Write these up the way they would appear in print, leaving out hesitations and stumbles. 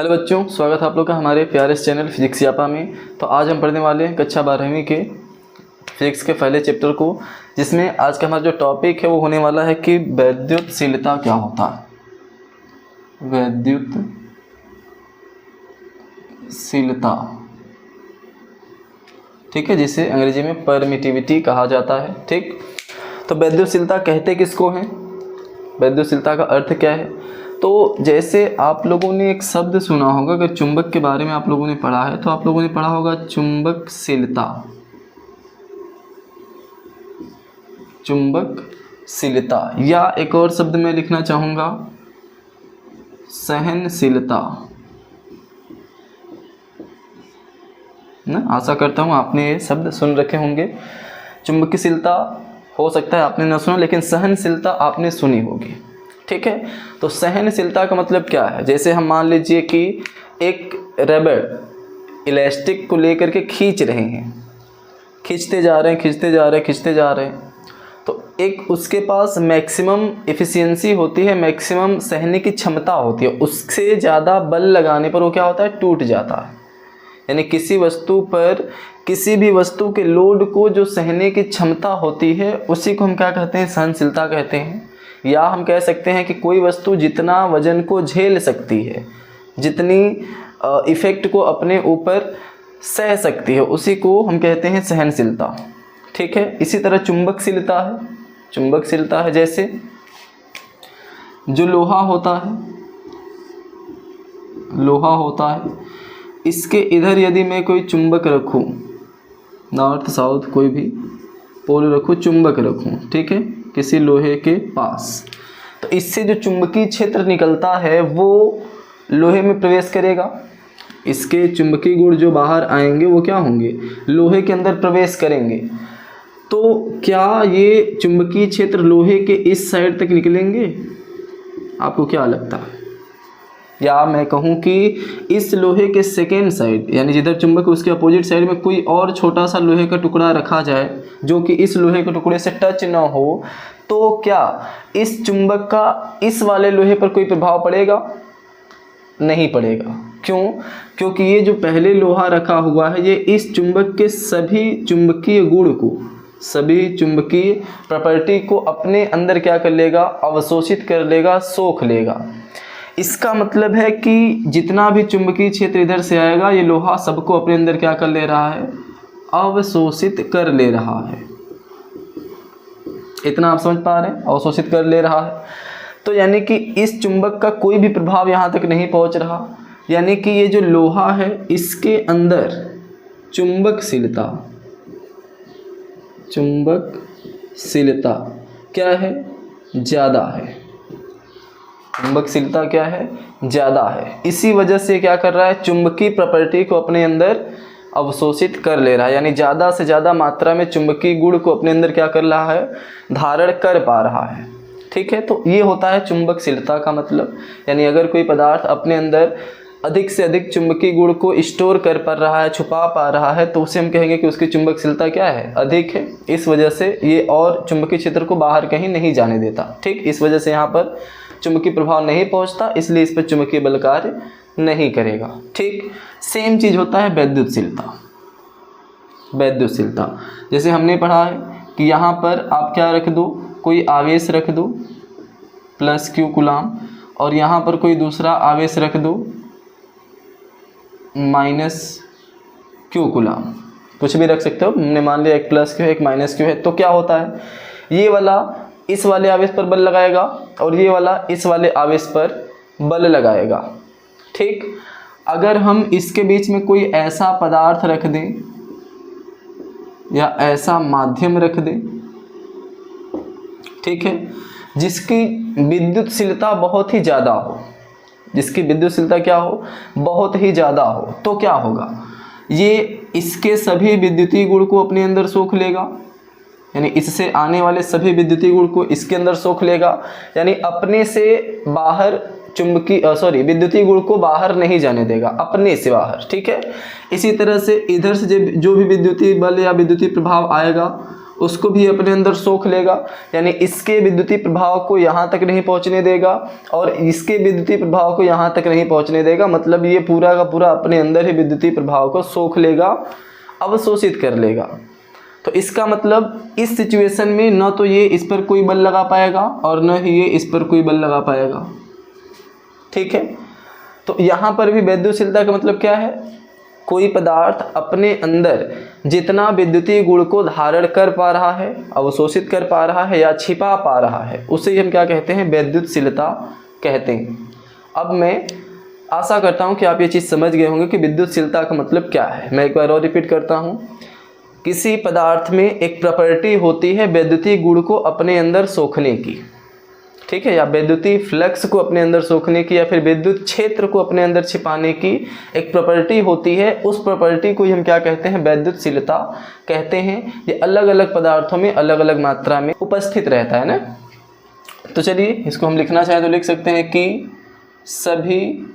Hello बच्चों, स्वागत है आप लोग का हमारे प्यारे चैनल फिजिक्स यापा में। तो आज हम पढ़ने वाले हैं कक्षा 12वीं के फिजिक्स के पहले चैप्टर को, जिसमें आज का हमारा जो टॉपिक है वो होने वाला है कि वैद्युतशीलता क्या होता है। वैद्युतशीलता, ठीक है, जिसे अंग्रेजी में परमिटिविटी कहा जाता है। ठीक, तो वैद्युतशीलता कहते किसको हैं, वैद्युतशीलता का अर्थ क्या है। तो जैसे आप लोगों ने एक शब्द सुना होगा, अगर चुंबक के बारे में आप लोगों ने पढ़ा है तो आप लोगों ने पढ़ा होगा चुंबकशीलता। चुंबकशीलता, या एक और शब्द मैं लिखना चाहूँगा सहनशीलता ना। आशा करता हूँ आपने ये शब्द सुन रखे होंगे। चुंबकशीलता हो सकता है आपने न सुना, लेकिन सहनशीलता आपने सुनी होगी। ठीक है, तो सहनशीलता का मतलब क्या है। जैसे हम मान लीजिए कि एक रबर इलास्टिक को लेकर के खींच रहे हैं, खींचते जा रहे हैं, तो एक उसके पास मैक्सिमम एफिशिएंसी होती है, मैक्सिमम सहने की क्षमता होती है। उससे ज़्यादा बल लगाने पर वो क्या होता है, टूट जाता है। यानी किसी वस्तु पर, किसी भी वस्तु के लोड को जो सहने की क्षमता होती है उसी को हम क्या कहते हैं, सहनशीलता कहते हैं। या हम कह सकते हैं कि कोई वस्तु जितना वजन को झेल सकती है, जितनी इफ़ेक्ट को अपने ऊपर सह सकती है, उसी को हम कहते हैं सहनशीलता। ठीक है, इसी तरह चुंबकशीलता है जैसे जो लोहा होता है, इसके इधर यदि मैं कोई चुंबक रखूं, नॉर्थ साउथ कोई भी पोल रखूं, चुंबक रखूं, ठीक है, किसी लोहे के पास, तो इससे जो चुंबकीय क्षेत्र निकलता है वो लोहे में प्रवेश करेगा। इसके चुंबकीय गुण जो बाहर आएंगे वो क्या होंगे, लोहे के अंदर प्रवेश करेंगे। तो क्या ये चुंबकीय क्षेत्र लोहे के इस साइड तक निकलेंगे, आपको क्या लगता है। या मैं कहूँ कि इस लोहे के सेकेंड साइड, यानी जिधर चुंबक है उसके अपोजिट साइड में कोई और छोटा सा लोहे का टुकड़ा रखा जाए जो कि इस लोहे के टुकड़े से टच ना हो, तो क्या इस चुंबक का इस वाले लोहे पर कोई प्रभाव पड़ेगा, नहीं पड़ेगा। क्यों, क्योंकि ये जो पहले लोहा रखा हुआ है ये इस चुंबक के सभी चुंबकीय गुण को, सभी चुंबकीय प्रॉपर्टी को अपने अंदर क्या कर लेगा, अवशोषित कर लेगा, सोख लेगा। इसका मतलब है कि जितना भी चुंबकीय क्षेत्र इधर से आएगा ये लोहा सबको अपने अंदर क्या कर ले रहा है, अवशोषित कर ले रहा है। इतना आप समझ पा रहे हैं, अवशोषित कर ले रहा है। तो यानी कि इस चुंबक का कोई भी प्रभाव यहाँ तक नहीं पहुँच रहा। यानी कि ये जो लोहा है इसके अंदर चुंबकशीलता क्या है, ज़्यादा है। चुंबकशीलता क्या है, ज़्यादा है। इसी वजह से क्या कर रहा है, चुंबकीय प्रॉपर्टी को अपने अंदर अवशोषित कर ले रहा है। यानी ज़्यादा से ज़्यादा मात्रा में चुंबकीय गुण को अपने अंदर क्या कर रहा है, धारण कर पा रहा है। ठीक है, तो ये होता है चुंबकशीलता का मतलब। यानी अगर कोई पदार्थ अपने अंदर अधिक से अधिक चुंबकीय गुण को स्टोर कर पा रहा है, छुपा पा रहा है, तो उसे हम कहेंगे कि उसकी चुंबकशीलता क्या है, अधिक है। इस वजह से ये और चुंबकीय क्षेत्र को बाहर कहीं नहीं जाने देता। ठीक, इस वजह से यहाँ पर चुंबकीय प्रभाव नहीं पहुंचता, इसलिए इस पर चुंबकीय बल कार्य नहीं करेगा। ठीक, सेम चीज़ होता है वैद्युतशीलता। जैसे हमने पढ़ा है कि यहाँ पर आप क्या रख दो, कोई आवेश रख दो +q कूलाम, और यहाँ पर कोई दूसरा आवेश रख दो -q कूलाम, कुछ भी रख सकते हो। हमने मान लिया एक +q है एक -q है, तो क्या होता है, ये वाला इस वाले आवेश पर बल लगाएगा और ये वाला इस वाले आवेश पर बल लगाएगा। ठीक, अगर हम इसके बीच में कोई ऐसा पदार्थ रख दें या ऐसा माध्यम रख दें, ठीक है, जिसकी विद्युतशीलता बहुत ही ज़्यादा हो, जिसकी विद्युतशीलता क्या हो, बहुत ही ज़्यादा हो, तो क्या होगा, ये इसके सभी विद्युतीय गुण को अपने अंदर सोख लेगा। यानी इससे आने वाले सभी विद्युतीय गुण को इसके अंदर सोख लेगा। यानी अपने से बाहर विद्युतीय गुण को बाहर नहीं जाने देगा, अपने से बाहर। ठीक है, इसी तरह से इधर से जो भी विद्युतीय बल या विद्युतीय प्रभाव आएगा उसको भी अपने अंदर सोख लेगा, यानी इसके विद्युतीय प्रभाव को यहाँ तक नहीं पहुँचने देगा और इसके विद्युतीय प्रभाव को यहाँ तक नहीं पहुँचने देगा। मतलब ये पूरा का पूरा अपने अंदर ही विद्युतीय प्रभाव को सोख लेगा, अवशोषित कर लेगा। तो इसका मतलब इस सिचुएशन में न तो ये इस पर कोई बल लगा पाएगा और न ही ये इस पर कोई बल लगा पाएगा। ठीक है, तो यहाँ पर भी वैद्युतशीलता का मतलब क्या है? कोई पदार्थ अपने अंदर जितना विद्युतीय गुण को धारण कर पा रहा है, अवशोषित कर पा रहा है या छिपा पा रहा है, उसे हम क्या कहते हैं? वैद्युतशीलता कहते हैं। अब मैं आशा करता हूँ कि आप ये चीज़ समझ गए होंगे कि विद्युतशीलता का मतलब क्या है। मैं एक बार और रिपीट करता हूँ। किसी पदार्थ में एक प्रॉपर्टी होती है वैद्युतीय गुण को अपने अंदर सोखने की, ठीक है, या विद्युतीय फ्लक्स को अपने अंदर सोखने की, या फिर विद्युत क्षेत्र को अपने अंदर छिपाने की एक प्रॉपर्टी होती है। उस प्रॉपर्टी को हम क्या कहते हैं? वैद्युतशीलता कहते हैं। ये अलग अलग पदार्थों में अलग अलग मात्रा में उपस्थित रहता है ना। तो चलिए इसको हम लिखना चाहें तो लिख सकते हैं कि सभी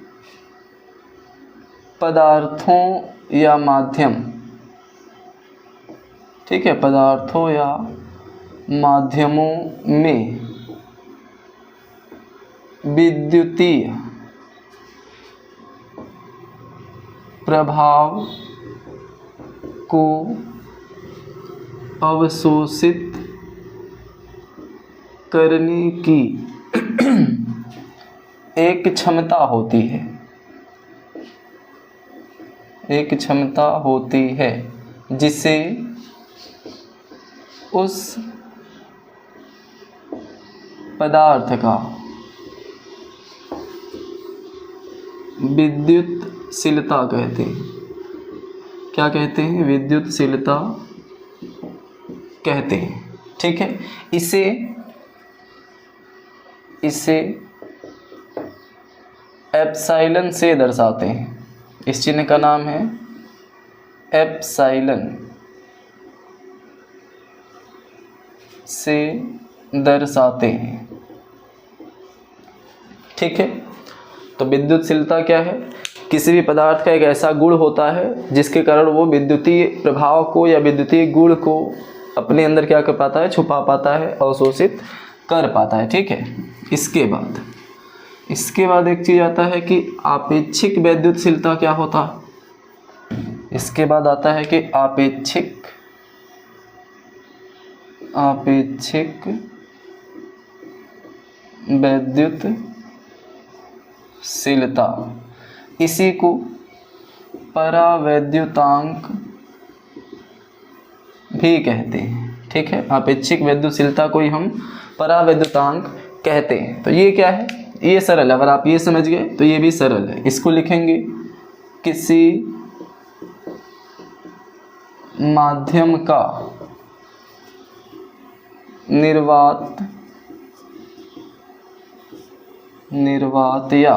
पदार्थों या माध्यम, ठीक है, पदार्थों या माध्यमों में विद्युतीय प्रभाव को अवशोषित करने की एक क्षमता होती है, एक क्षमता होती है जिसे उस पदार्थ का विद्युतशीलता कहते हैं। क्या कहते हैं? विद्युतशीलता कहते हैं। ठीक है, इसे एप्सिलॉन से दर्शाते हैं। इस चिन्ह का नाम है एप्सिलॉन से दर्शाते हैं। ठीक है, तो विद्युतशीलता क्या है? किसी भी पदार्थ का एक ऐसा गुण होता है जिसके कारण वो विद्युतीय प्रभाव को या विद्युतीय गुण को अपने अंदर क्या कर पाता है? छुपा पाता है, अवशोषित कर पाता है। ठीक है, इसके बाद एक चीज़ आता है कि आपेक्षिक वैद्युतशीलता क्या होता है। इसके बाद आता है कि आपेक्षिक वैद्युतशीलता, इसी को परावैद्युतांक भी कहते हैं। ठीक है, आपेक्षिक वैद्युतशीलता को ही हम परावैद्युतांक कहते हैं। तो ये क्या है? ये सरल है। अगर आप ये समझ गए तो ये भी सरल है। इसको लिखेंगे किसी माध्यम का निर्वात या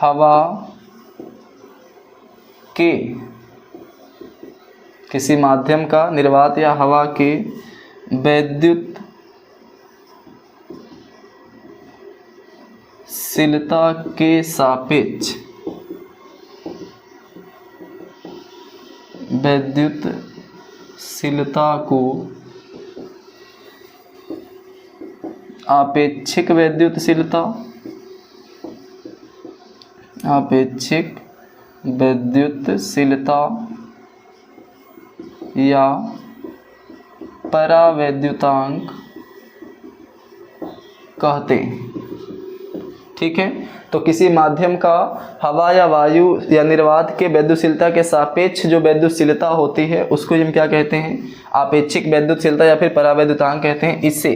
हवा के, किसी माध्यम का निर्वात या हवा के वैद्युतशीलता के सापेक्ष वैद्युतशीलता को आपेक्षिक वैद्युतशीलता या परावैद्युतांक कहते हैं। ठीक है, तो किसी माध्यम का हवा या वायु या निर्वात के वैद्युतशीलता के सापेक्ष जो वैद्युतशीलता होती है उसको हम क्या कहते हैं? आपेक्षिक वैद्युतशीलता या फिर परावैद्युतांक कहते हैं। इसे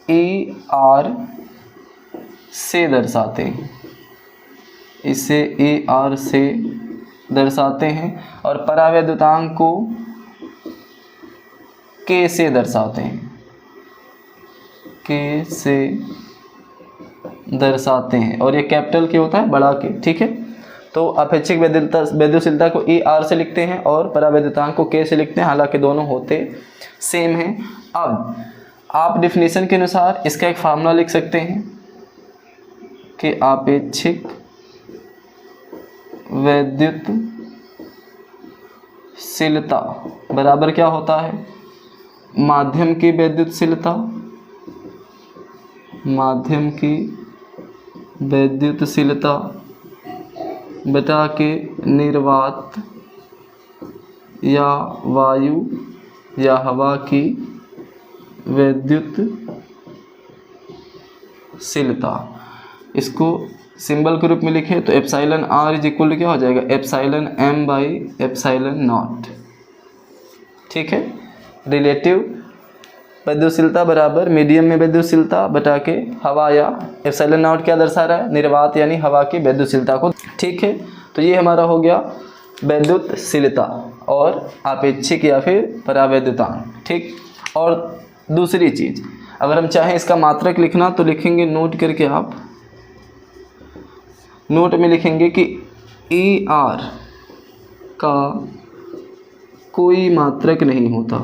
ER से दर्शाते हैं, इसे ER से दर्शाते हैं, और परावैद्युतांक को K से दर्शाते हैं, K से दर्शाते हैं, और ये कैपिटल K होता है, बड़ा K। ठीक है, तो आपेक्षिक वैद्युतशीलता को ER से लिखते हैं और परावैद्युतांक को K से लिखते हैं, हालांकि दोनों होते सेम हैं। अब आप डिफिनीशन के अनुसार इसका एक फार्मूला लिख सकते हैं कि आपेक्षिक विद्युतशीलता बराबर क्या होता है, माध्यम की विद्युतशीलता, माध्यम की विद्युतशीलता बटा के निर्वात या वायु या हवा की विद्युतशीलता। इसको सिंबल के रूप में लिखे तो epsilon R is equal to क्या हो जाएगा, epsilon M by epsilon naught. ठीक है, रिलेटिव विद्युतशीलता बराबर मीडियम में विद्युतशीलता बटा के हवा या एप्सिलॉन नॉट क्या दर्शा रहा है, निर्वात यानी हवा की विद्युतशीलता को। ठीक है, तो ये हमारा हो गया विद्युतशीलता और आपेक्षिक या फिर परावैद्युतांक। ठीक, और दूसरी चीज़ अगर हम चाहें इसका मात्रक लिखना तो लिखेंगे, नोट करके आप नोट में लिखेंगे कि ई आर का कोई मात्रक नहीं होता।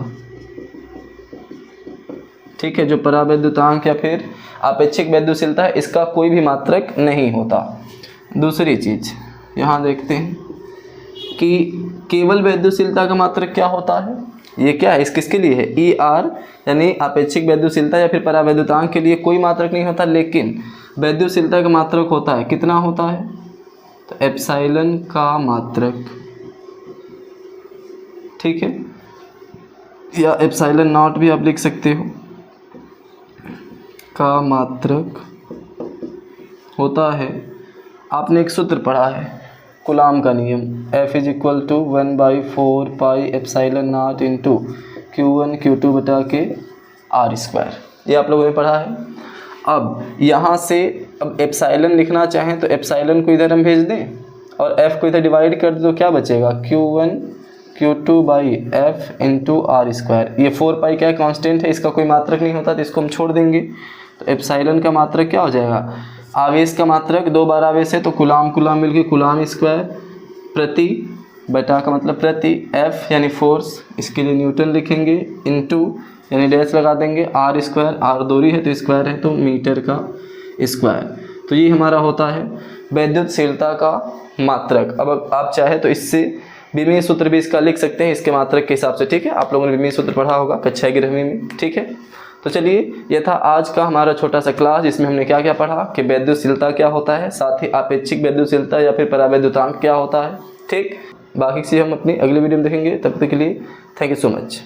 ठीक है, जो परावैद्युतांक या फिर आपेक्षिक विद्युतशीलता है इसका कोई भी मात्रक नहीं होता। दूसरी चीज़ यहाँ देखते हैं कि केवल विद्युतशीलता का मात्रक क्या होता है, ये क्या है, इस किसके लिए है, ई आर यानी आपेक्षिक विद्युतशीलता या फिर परावैद्युतांक के लिए कोई मात्रक नहीं होता, लेकिन विद्युतशीलता का मात्रक होता है, कितना होता है, तो एप्सिलॉन का मात्रक। ठीक है, या एप्सिलॉन नॉट भी आप लिख सकते हो, का मात्रक होता है। आपने एक सूत्र पढ़ा है कूलाम का नियम, F is equal to 1/4 pi epsilon naught into Q1 Q2 बटा के आर स्क्वायर, ये आप लोगों ने पढ़ा है। अब यहाँ से अब एप्सिलॉन लिखना चाहें तो एप्सिलॉन को इधर हम भेज दें और F को इधर डिवाइड कर दें तो क्या बचेगा, Q1 Q2 by F into R square. ये 4 पाई क्या कांस्टेंट है, इसका कोई मात्रक नहीं होता तो इसको हम छोड़ देंगे। तो एप्सिलॉन का मात्रक क्या हो जाएगा, आवेश का मात्रक 2 बार आवेश है तो कूलाम कूलाम मिलके कूलाम स्क्वायर प्रति बटा का मतलब प्रति F यानी फोर्स, इसके लिए न्यूटन लिखेंगे, इनटू यानी डैश लगा देंगे, आर स्क्वायर, आर दूरी है तो स्क्वायर है तो मीटर का स्क्वायर। तो ये हमारा होता है विद्युतशीलता का मात्रक। अब आप चाहे तो इससे विमीय सूत्र भी इसका लिख सकते हैं इसके मात्रक के हिसाब से। ठीक है, आप लोगों ने विमीय सूत्र पढ़ा होगा कक्षा 11वीं में। ठीक है, तो चलिए ये था आज का हमारा छोटा सा क्लास, जिसमें हमने क्या क्या पढ़ा कि विद्युतशीलता क्या होता है, साथ ही आपेक्षिक विद्युतशीलता या फिर परावैद्युतांक क्या होता है। ठीक, बाकी चीज़ हम अपनी अगली वीडियो में देखेंगे। तब तक के लिए थैंक यू सो मच।